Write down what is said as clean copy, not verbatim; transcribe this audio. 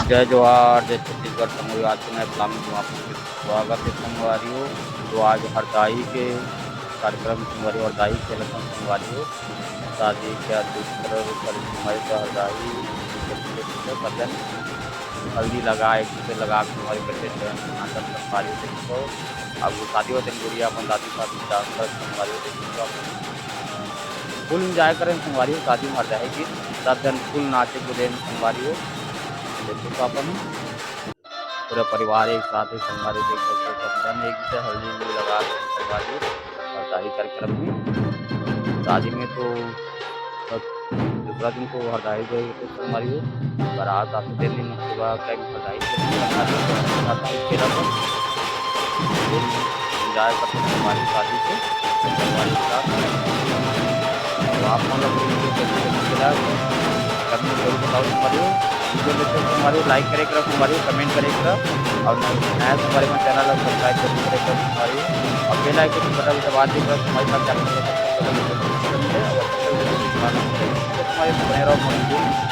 जय जवाहर जय छत्तीसगढ़ संगवारी, आज के नए प्लान में आपको स्वागत है संगवारियों। तो आज हरदाई के कार्यक्रम संगवारी हरदाई के लखन संगवारियों शादी के दूसरे संगवारी का हरदाई बदन हल्दी लगा एक दूसरे लगा के हमारे बच्चे संगवारी देखो अब वो शादी होते गुड़िया अपन दादी शादी डांसर संगवारी देखो फुल इंजॉय करें संगवारी शादी में हरदाई की सब जन फुल नाचे कूदे संगवारी देखो तो अपन पूरा परिवार एक साथ ही संगवारी देख सकते सब जन एक दूसरे हल्दी उल्दी लगा के संगवारी और शादी कार्यक्रम में शादी में तो दूसरा दिन तो हरदाई गए तो संगवारी बारात आते दिन दिन सुबह टाइम हरदाई इंजॉय करते संगवारी शादी से संगवारी के साथ तो आप मतलब करने जरूर बताओ संगवारी वीडियो लेते हमारे लाइक करेगा हमारे कमेंट करेगा और नया हमारे में चैनल सब्सक्राइब करेगा हमारी और बेल आइकन बटन दबा देगा हमारे साथ हमारे बने रहो मौजूद।